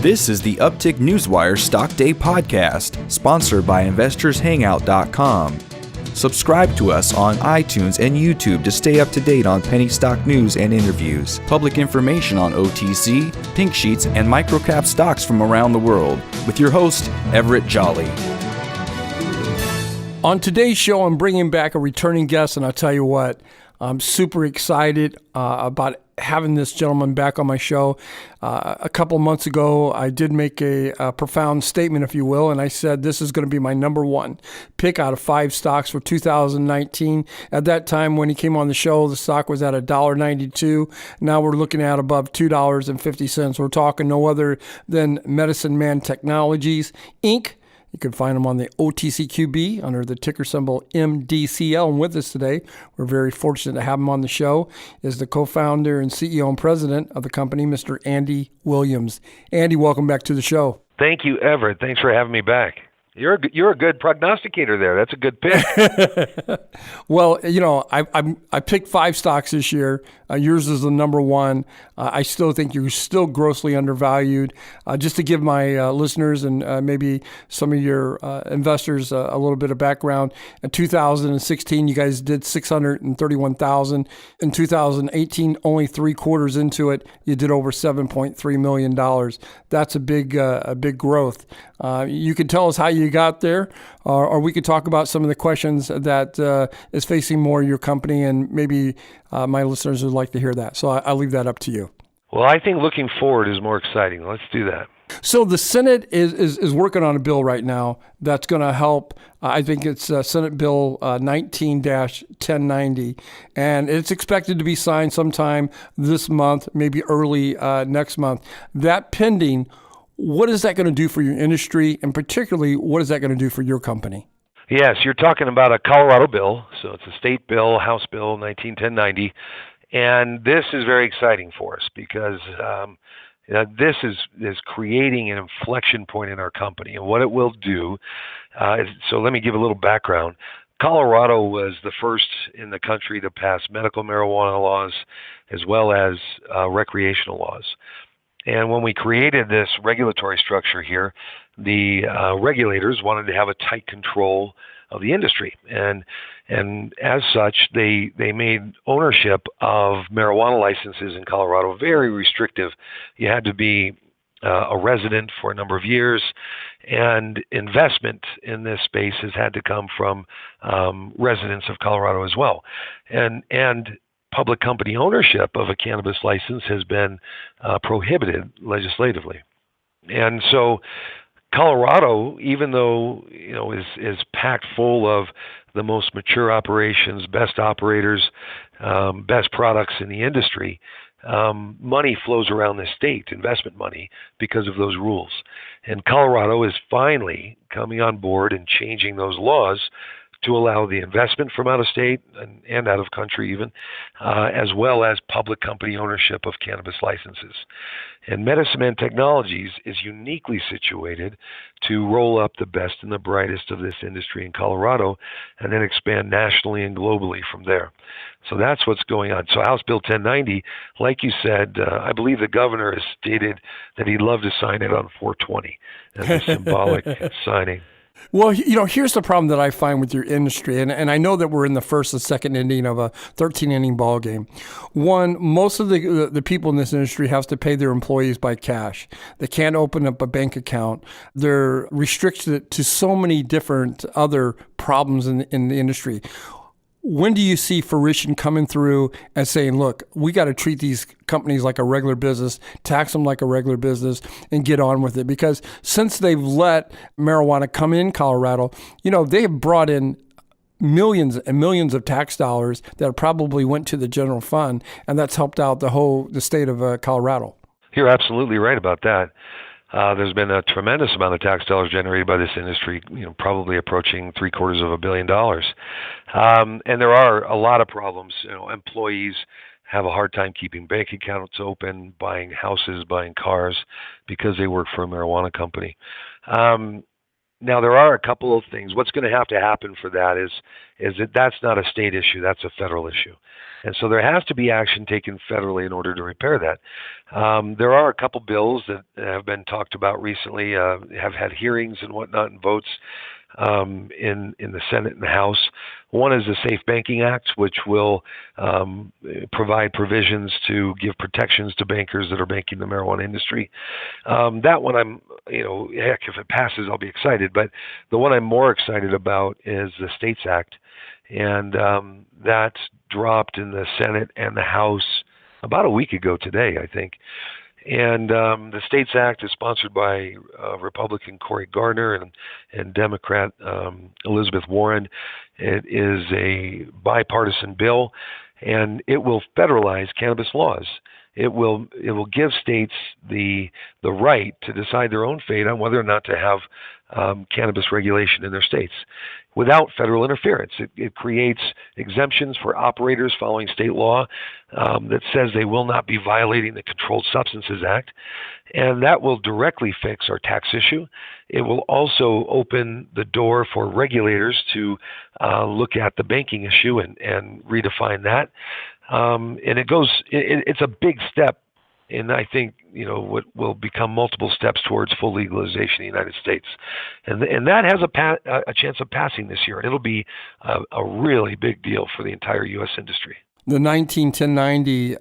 This is the Uptick Newswire Stock Day podcast, sponsored by InvestorsHangout.com. Subscribe to us on iTunes and YouTube to stay up to date on penny stock news and interviews, public information on OTC, pink sheets, and microcap stocks from around the world, with your host, Everett Jolly. On today's show, I'm bringing back a returning guest, and I'll tell you what, I'm super excited about having this gentleman back on my show. A couple months ago, I did make a profound statement, if you will, and I said this is going to be my number one pick out of 5 stocks for 2019. At that time, when he came on the show, the stock was at $1.92. Now we're looking at above $2.50. We're talking no other than Medicine Man Technologies, Inc. You can find them on the OTCQB under the ticker symbol MDCL. And with us today, we're very fortunate to have him on the show, is the co-founder and CEO and president of the company, Mr. Andy Williams. Andy, welcome back to the show. Thank you, Everett. Thanks for having me back. You're a good prognosticator there. That's a good pick. Well, you know, I picked 5 stocks this year. Yours is the number one. I still think you're still grossly undervalued. Just to give my listeners and maybe some of your investors a little bit of background, in 2016, you guys did $631,000. In 2018, only 3 quarters into it, you did over $7.3 million. That's a big growth. You can tell us how you got there, or we could talk about some of the questions that is facing more your company, and maybe my listeners would like to hear that. So I'll leave that up to you. Well, I think looking forward is more exciting. Let's do that. So the Senate is working on a bill right now that's going to help. I think it's Senate Bill 19-1090, and it's expected to be signed sometime this month, maybe early next month. That pending, what is that going to do for your industry, and particularly, what is that going to do for your company? Yes, you're talking about a Colorado bill, so it's a state bill, House Bill 19-1090, and this is very exciting for us because this is creating an inflection point in our company, and what it will do. So let me give a little background. Colorado was the first in the country to pass medical marijuana laws as well as recreational laws. And when we created this regulatory structure here, the regulators wanted to have a tight control of the industry. And as such, they made ownership of marijuana licenses in Colorado very restrictive. You had to be a resident for a number of years, and investment in this space has had to come from residents of Colorado as well. And public company ownership of a cannabis license has been prohibited legislatively. And so Colorado, even though is packed full of the most mature operations, best operators, best products in the industry, money flows around the state, investment money, because of those rules. And Colorado is finally coming on board and changing those laws to allow the investment from out of state and out of country even, as well as public company ownership of cannabis licenses. And Medicine Man Technologies is uniquely situated to roll up the best and the brightest of this industry in Colorado and then expand nationally and globally from there. So that's what's going on. So House Bill 1090, like you said, I believe the governor has stated that he'd love to sign it on 420 as a symbolic signing. Well, here's the problem that I find with your industry, and I know that we're in the first and second inning of a 13-inning ball game. One, most of the people in this industry have to pay their employees by cash. They can't open up a bank account. They're restricted to so many different other problems in the industry. When do you see fruition coming through and saying, look, we got to treat these companies like a regular business, tax them like a regular business, and get on with it? Because since they've let marijuana come in Colorado, they have brought in millions and millions of tax dollars that probably went to the general fund, and that's helped out the state of Colorado. You're absolutely right about that. There's been a tremendous amount of tax dollars generated by this industry, probably approaching $750 million. And there are a lot of problems. Employees have a hard time keeping bank accounts open, buying houses, buying cars, because they work for a marijuana company. Now, there are a couple of things. What's going to have to happen for that is that that's not a state issue. That's a federal issue. And so there has to be action taken federally in order to repair that. There are a couple bills that have been talked about recently, have had hearings and whatnot and votes in the Senate and the House. One is the Safe Banking Act, which will provide provisions to give protections to bankers that are banking the marijuana industry. That one heck, if it passes, I'll be excited. But the one I'm more excited about is the States Act. And that dropped in the Senate and the House about a week ago today, I think. And the States Act is sponsored by Republican Cory Gardner and Democrat Elizabeth Warren. It is a bipartisan bill, and it will federalize cannabis laws. It will give states the right to decide their own fate on whether or not to have cannabis regulation in their states without federal interference. It creates exemptions for operators following state law that says they will not be violating the Controlled Substances Act, and that will directly fix our tax issue. It will also open the door for regulators to look at the banking issue and redefine that. And it's a big step, and I think what will become multiple steps towards full legalization in the United States, and that has a chance of passing this year, and it'll be a really big deal for the entire U.S. industry. The 1090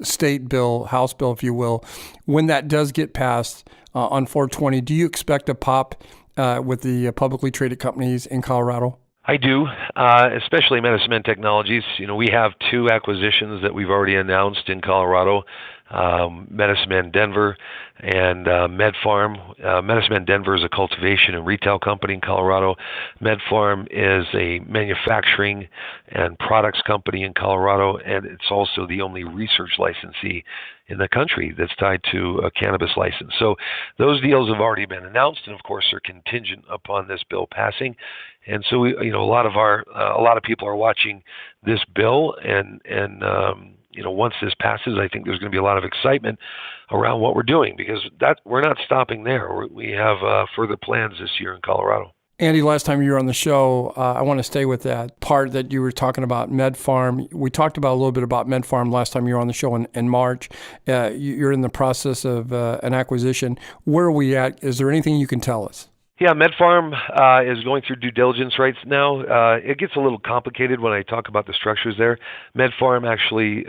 state bill, House bill, if you will, when that does get passed on 420, do you expect a pop with the publicly traded companies in Colorado? I do, especially Medicine Man Technologies. We have two acquisitions that we've already announced in Colorado, Medicine Man Denver and MedFarm. Medicine Man Denver is a cultivation and retail company in Colorado. MedFarm is a manufacturing and products company in Colorado, and it's also the only research licensee in the country that's tied to a cannabis license. So those deals have already been announced, and of course are contingent upon this bill passing. And so a lot of people are watching this bill, and once this passes, I think there's going to be a lot of excitement around what we're doing, because we're not stopping there. We have further plans this year in Colorado. Andy, last time you were on the show, I want to stay with that part that you were talking about, MedFarm. We talked about a little bit about MedFarm last time you were on the show in March. You're in the process of an acquisition. Where are we at? Is there anything you can tell us? Yeah, MedFarm is going through due diligence right now. It gets a little complicated when I talk about the structures there. MedFarm actually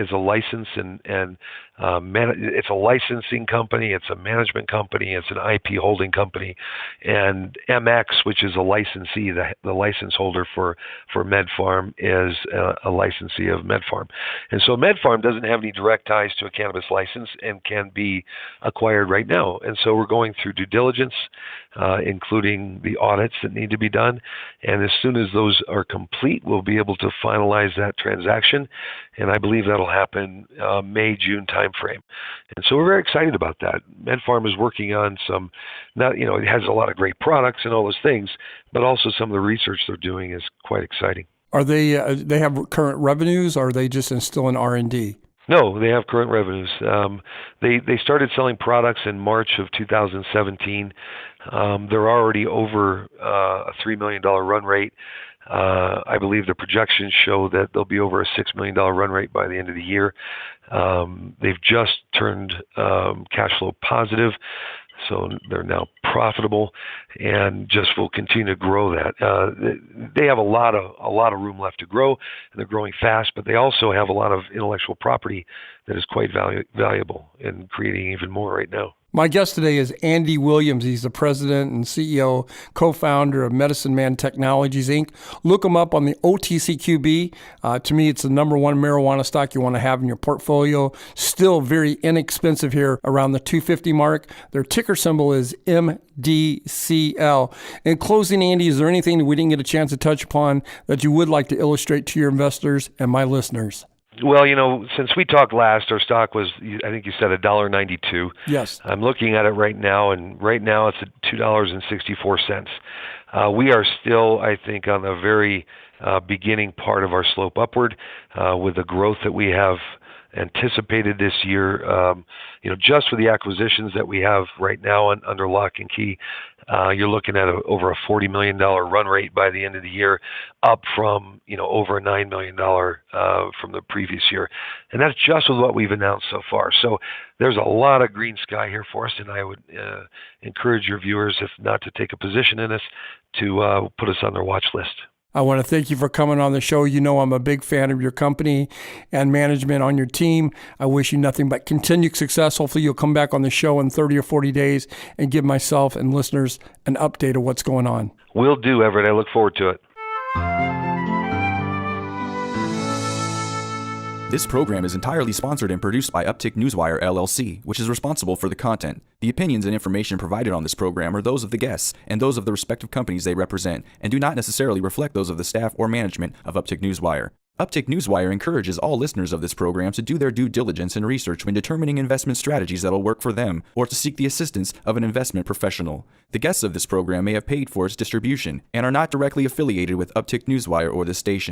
is a license and it's a licensing company, it's a management company, it's an IP holding company, and MX, which is a licensee, the license holder for MedFarm, is a licensee of MedFarm. And so MedFarm doesn't have any direct ties to a cannabis license and can be acquired right now. And so we're going through due diligence, including the audits that need to be done. And as soon as those are complete, we'll be able to finalize that transaction. And I believe that'll happen May, June timeframe. And so we're very excited about that. MedFarm is working on it has a lot of great products and all those things, but also some of the research they're doing is quite exciting. Are they have current revenues, or are they just still in R&D? No, they have current revenues. They started selling products in March of 2017. They're already over a $3 million run rate. I believe the projections show that they'll be over a $6 million run rate by the end of the year. They've just turned cash flow positive, so they're now profitable, and just will continue to grow that. They have a lot of room left to grow, and they're growing fast. But they also have a lot of intellectual property that is quite valuable and creating even more right now. My guest today is Andy Williams. He's the president and CEO, co-founder of Medicine Man Technologies, Inc. Look him up on the OTCQB. To me, it's the number one marijuana stock you want to have in your portfolio. Still very inexpensive here, around the 250 mark. Their ticker symbol is MDCL. In closing, Andy, is there anything that we didn't get a chance to touch upon that you would like to illustrate to your investors and my listeners? Well, since we talked last, our stock was, I think you said $1.92. Yes. I'm looking at it right now, and right now it's at $2.64. We are still, I think, on the very beginning part of our slope upward with the growth that we have anticipated this year. Just for the acquisitions that we have right now under lock and key, you're looking at over a $40 million run rate by the end of the year, up from over a $9 million from the previous year, and that's just with what we've announced so far. So there's a lot of green sky here for us, and I would encourage your viewers, if not to take a position in us, to put us on their watch list. I want to thank you for coming on the show. I'm a big fan of your company and management on your team. I wish you nothing but continued success. Hopefully you'll come back on the show in 30 or 40 days and give myself and listeners an update of what's going on. Will do, Everett. I look forward to it. This program is entirely sponsored and produced by Uptick Newswire, LLC, which is responsible for the content. The opinions and information provided on this program are those of the guests and those of the respective companies they represent, and do not necessarily reflect those of the staff or management of Uptick Newswire. Uptick Newswire encourages all listeners of this program to do their due diligence and research when determining investment strategies that will work for them, or to seek the assistance of an investment professional. The guests of this program may have paid for its distribution and are not directly affiliated with Uptick Newswire or this station.